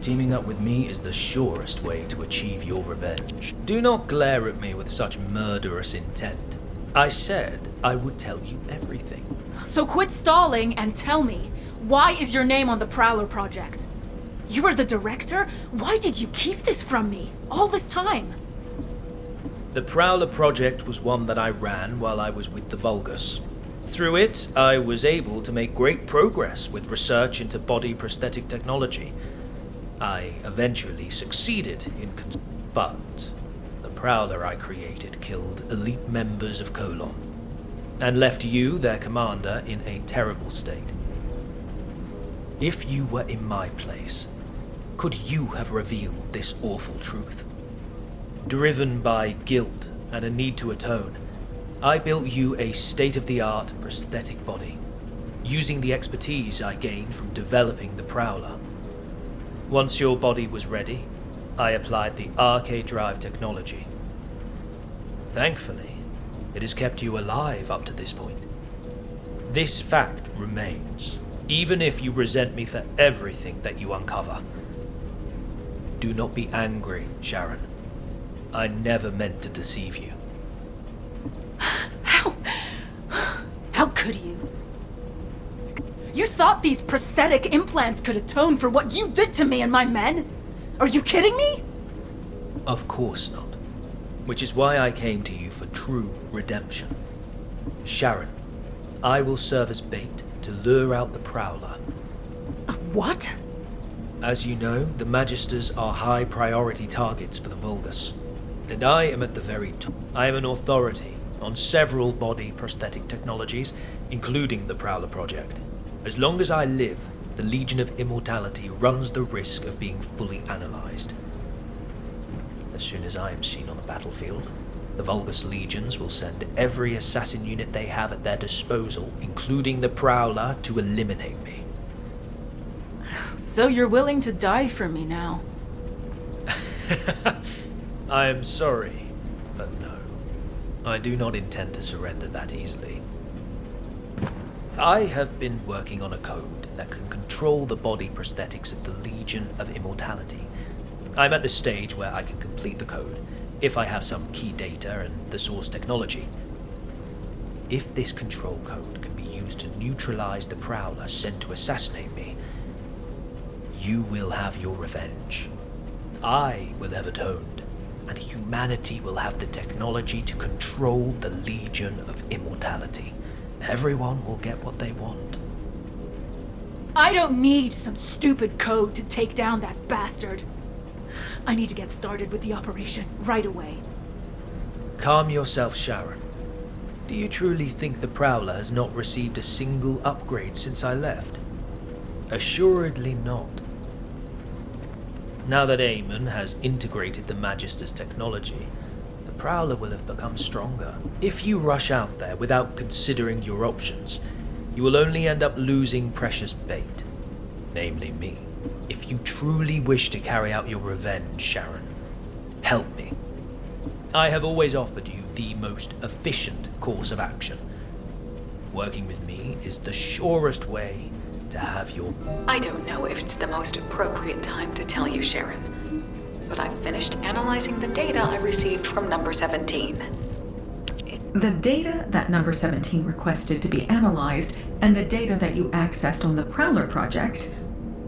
teaming up with me is the surest way to achieve your revenge. Do not glare at me with such murderous intent. I said I would tell you everything. So quit stalling and tell me, why is your name on the Prowler project? You were the director? Why did you keep this from me all this time? The Prowler project was one that I ran while I was with the Vulgus. Through it, I was able to make great progress with research into body prosthetic technology. I eventually succeeded in but the Prowler I created killed elite members of Colon and left you, their commander, in a terrible state. If you were in my place, could you have revealed this awful truth? Driven by guilt and a need to atone, I built you a state-of-the-art prosthetic body, using the expertise I gained from developing the Prowler. Once your body was ready, I applied the arcade drive technology. Thankfully, it has kept you alive up to this point. This fact remains, even if you resent me for everything that you uncover. Do not be angry, Sharen. I never meant to deceive you. How could you? You thought these prosthetic implants could atone for what you did to me and my men? Are you kidding me? Of course not. Which is why I came to you for true redemption. Sharen, I will serve as bait to lure out the Prowler. What? As you know, the Magisters are high priority targets for the Vulgus. And I am at the very top. I am an authority on several body prosthetic technologies, including the Prowler project. As long as I live, the Legion of Immortality runs the risk of being fully analyzed. As soon as I am seen on the battlefield, the Vulgus legions will send every assassin unit they have at their disposal, including the Prowler, to eliminate me. So you're willing to die for me now? I am sorry, but no. I do not intend to surrender that easily. I have been working on a code that can control the body prosthetics of the Legion of Immortality. I'm at the stage where I can complete the code, if I have some key data and the source technology. If this control code can be used to neutralize the Prowler sent to assassinate me, you will have your revenge. I will have atoned, and humanity will have the technology to control the Legion of Immortality. Everyone will get what they want. I don't need some stupid code to take down that bastard. I need to get started with the operation right away. Calm yourself, Sharen. Do you truly think the Prowler has not received a single upgrade since I left? Assuredly not. Now that Eamon has integrated the Magister's technology, the Prowler will have become stronger. If you rush out there without considering your options, you will only end up losing precious bait, namely me. If you truly wish to carry out your revenge, Sharen, help me. I have always offered you the most efficient course of action. Working with me is the surest way to have your... I don't know if it's the most appropriate time to tell you, Sharen, but I've finished analyzing the data I received from number 17. The data that number 17 requested to be analyzed and the data that you accessed on the Prowler project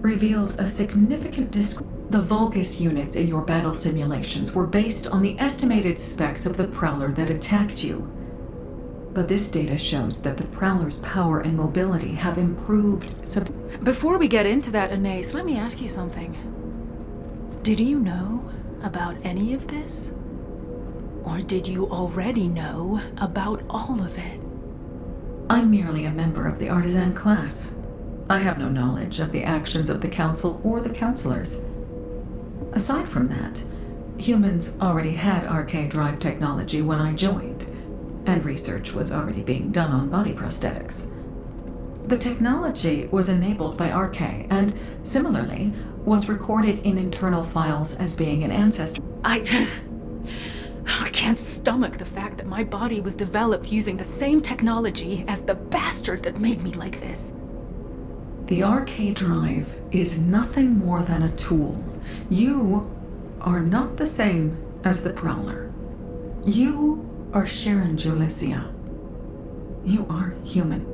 revealed a significant The Vulgus units in your battle simulations were based on the estimated specs of the Prowler that attacked you. But this data shows that the Prowler's power and mobility have improved Before we get into that, Anais, let me ask you something. Did you know about any of this? Or did you already know about all of it? I'm merely a member of the artisan class. I have no knowledge of the actions of the Council or the Councilors. Aside from that, humans already had arcade drive technology when I joined, and research was already being done on body prosthetics. The technology was enabled by RK and, similarly, was recorded in internal files as being an ancestor. I can't stomach the fact that my body was developed using the same technology as the bastard that made me like this. The arcade drive is nothing more than a tool. You are not the same as the Prowler. You are Sharen Julicia. You are human,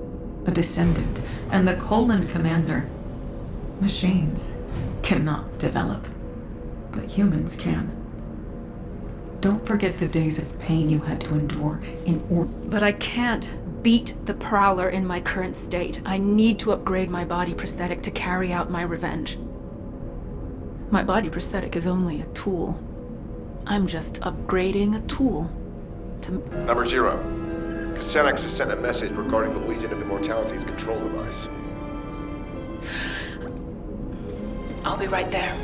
a descendant, and the Colon Commander. Machines cannot develop, but humans can. Don't forget the days of pain you had to endure in order. But I can't beat the Prowler in my current state. I need to upgrade my body prosthetic to carry out my revenge. My body prosthetic is only a tool. I'm just upgrading a tool to... Number 0. Xenex has sent a message regarding the Legion of Immortality's control device. I'll be right there.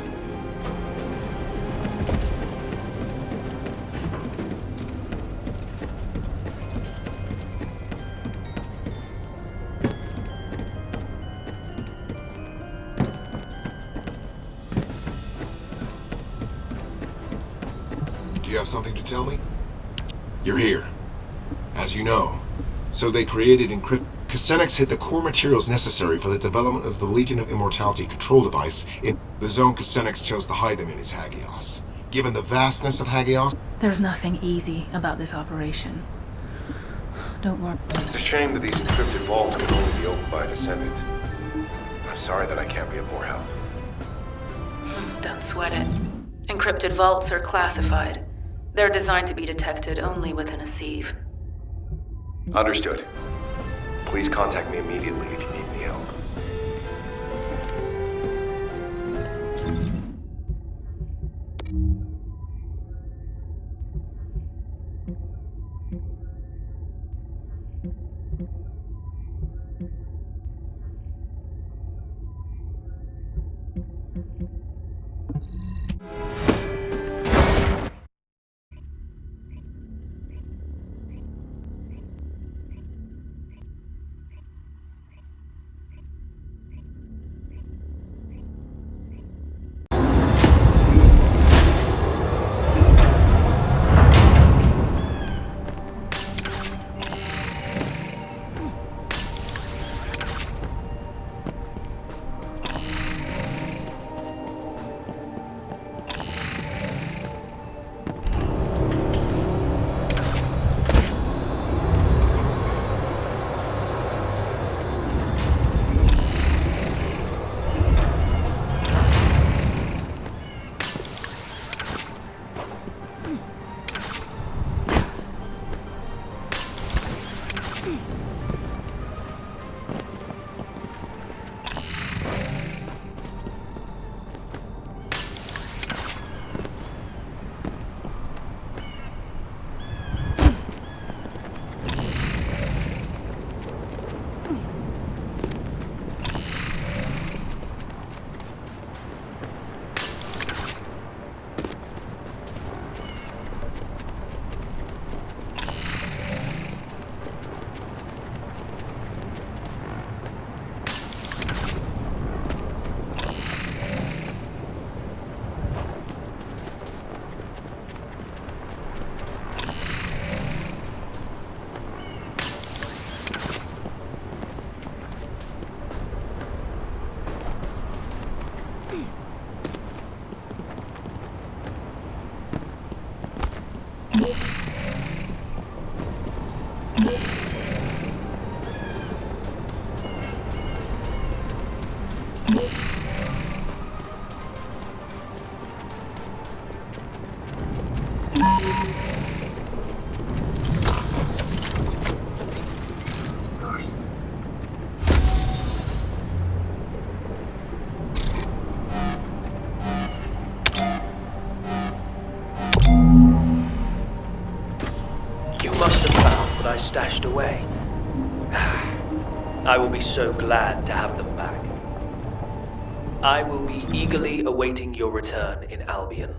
Do you have something to tell me? You're here. As you know. So they created Xenex hid the core materials necessary for the development of the Legion of Immortality control device in the zone Xenex chose to hide them in is Hagios. Given the vastness of Hagios... There's nothing easy about this operation. Don't worry. It's a shame that these encrypted vaults can only be opened by a descendant. I'm sorry that I can't be of more help. Don't sweat it. Encrypted vaults are classified. They're designed to be detected only within a sieve. Understood. Please contact me immediately if you need any help. I stashed away. I will be so glad to have them back. I will be eagerly awaiting your return in Albion.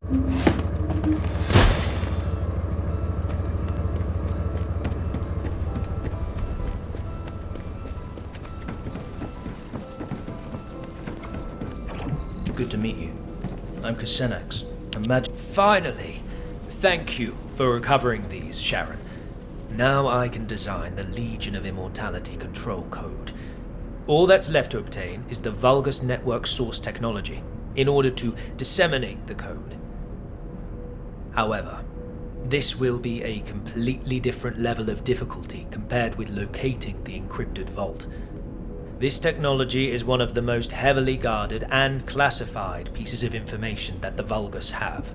Good to meet you. I'm Kusenax. Finally! Thank you for recovering these, Sharen. Now I can design the Legion of Immortality control code. All that's left to obtain is the Vulgus network source technology, in order to disseminate the code. However, this will be a completely different level of difficulty compared with locating the encrypted vault. This technology is one of the most heavily guarded and classified pieces of information that the Vulgus have.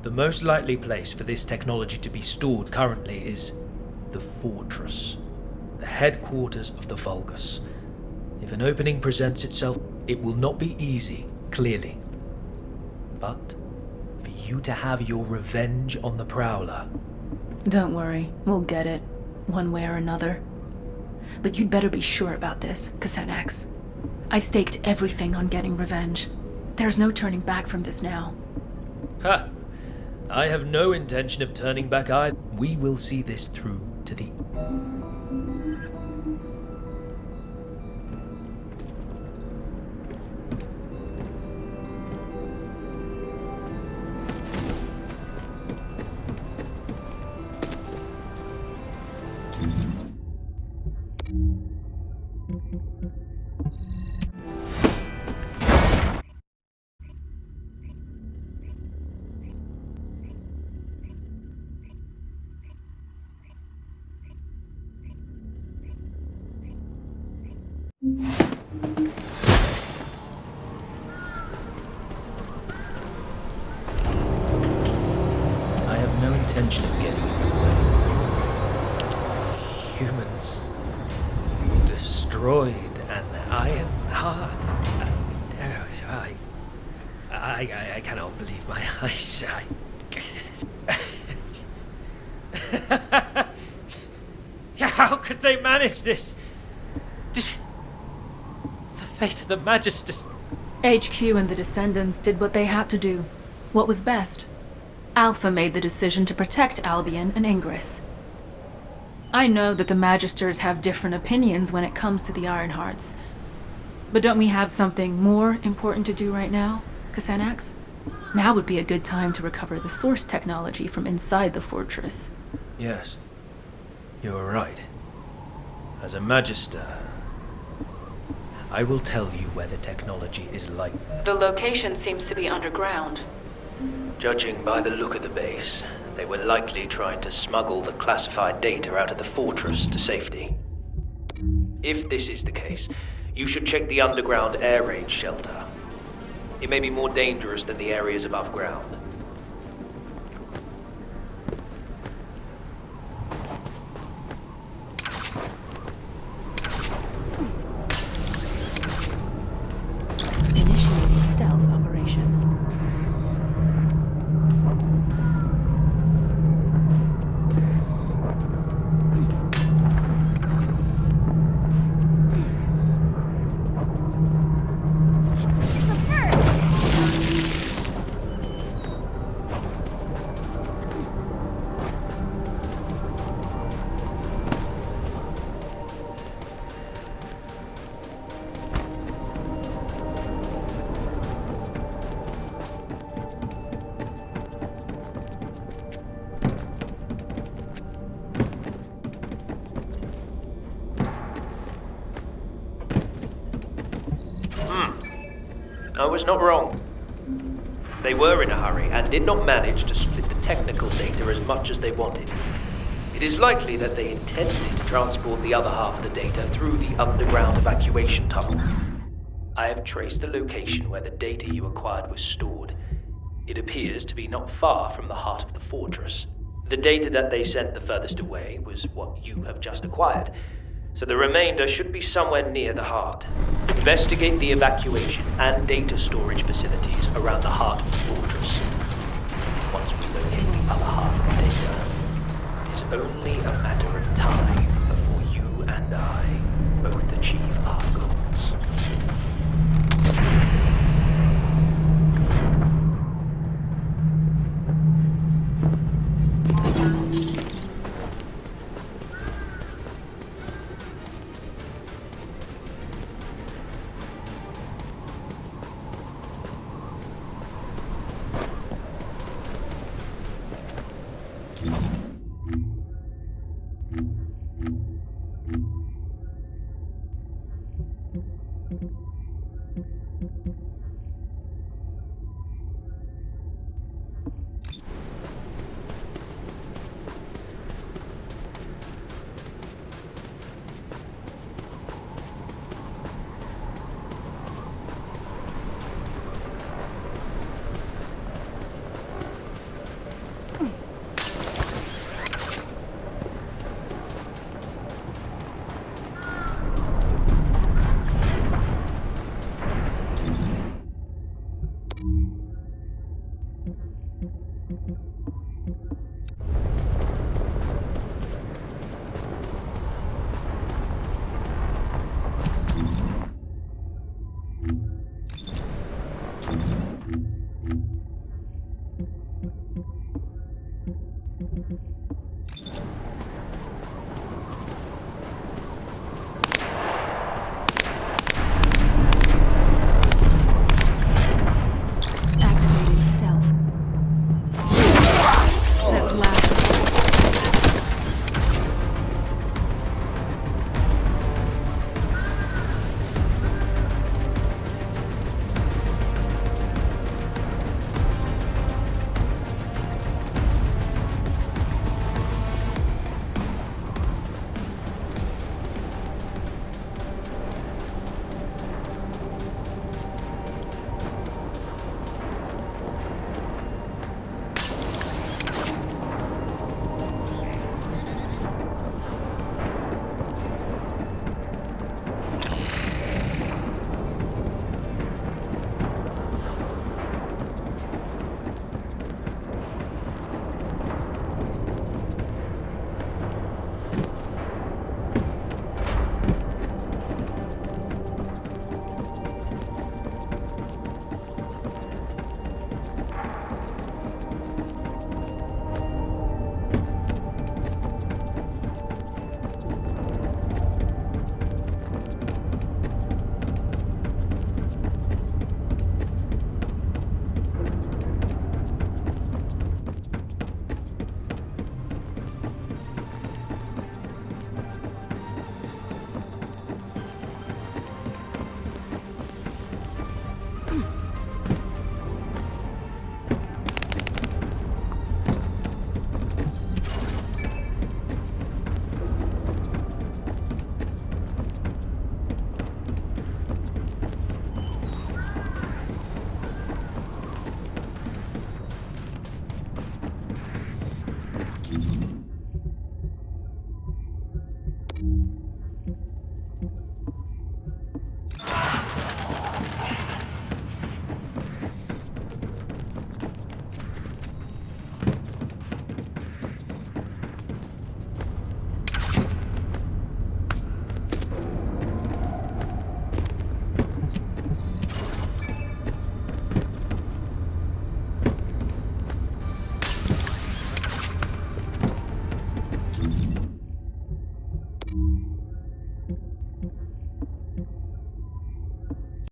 The most likely place for this technology to be stored currently is the Fortress, the headquarters of the Vulgus. If an opening presents itself, it will not be easy, clearly. But for you to have your revenge on the Prowler. Don't worry, we'll get it, one way or another. But you'd better be sure about this, Kusenax. I've staked everything on getting revenge. There's no turning back from this now. Ha! I have no intention of turning back either. We will see this through to the... I have no intention of getting in your way. Humans destroyed an iron heart. I cannot believe my eyes. How could they manage this? The fate of the Magisters. HQ and the Descendants did what they had to do. What was best? Alpha made the decision to protect Albion and Ingress. I know that the Magisters have different opinions when it comes to the Ironhearts. But don't we have something more important to do right now, Kusenax? Now would be a good time to recover the source technology from inside the fortress. Yes, you are right. As a Magister, I will tell you where the technology is like. The location seems to be underground. Judging by the look of the base, they were likely trying to smuggle the classified data out of the fortress to safety. If this is the case, you should check the underground air raid shelter. It may be more dangerous than the areas above ground. Initiating stealth operation. I was not wrong. They were in a hurry and did not manage to split the technical data as much as they wanted. It is likely that they intended to transport the other half of the data through the underground evacuation tunnel. I have traced the location where the data you acquired was stored. It appears to be not far from the heart of the fortress. The data that they sent the furthest away was what you have just acquired, so the remainder should be somewhere near the heart. Investigate the evacuation and data storage facilities around the heart of the fortress. Once we locate the other half of the data, it is only a matter of time before you and I both achieve our goal.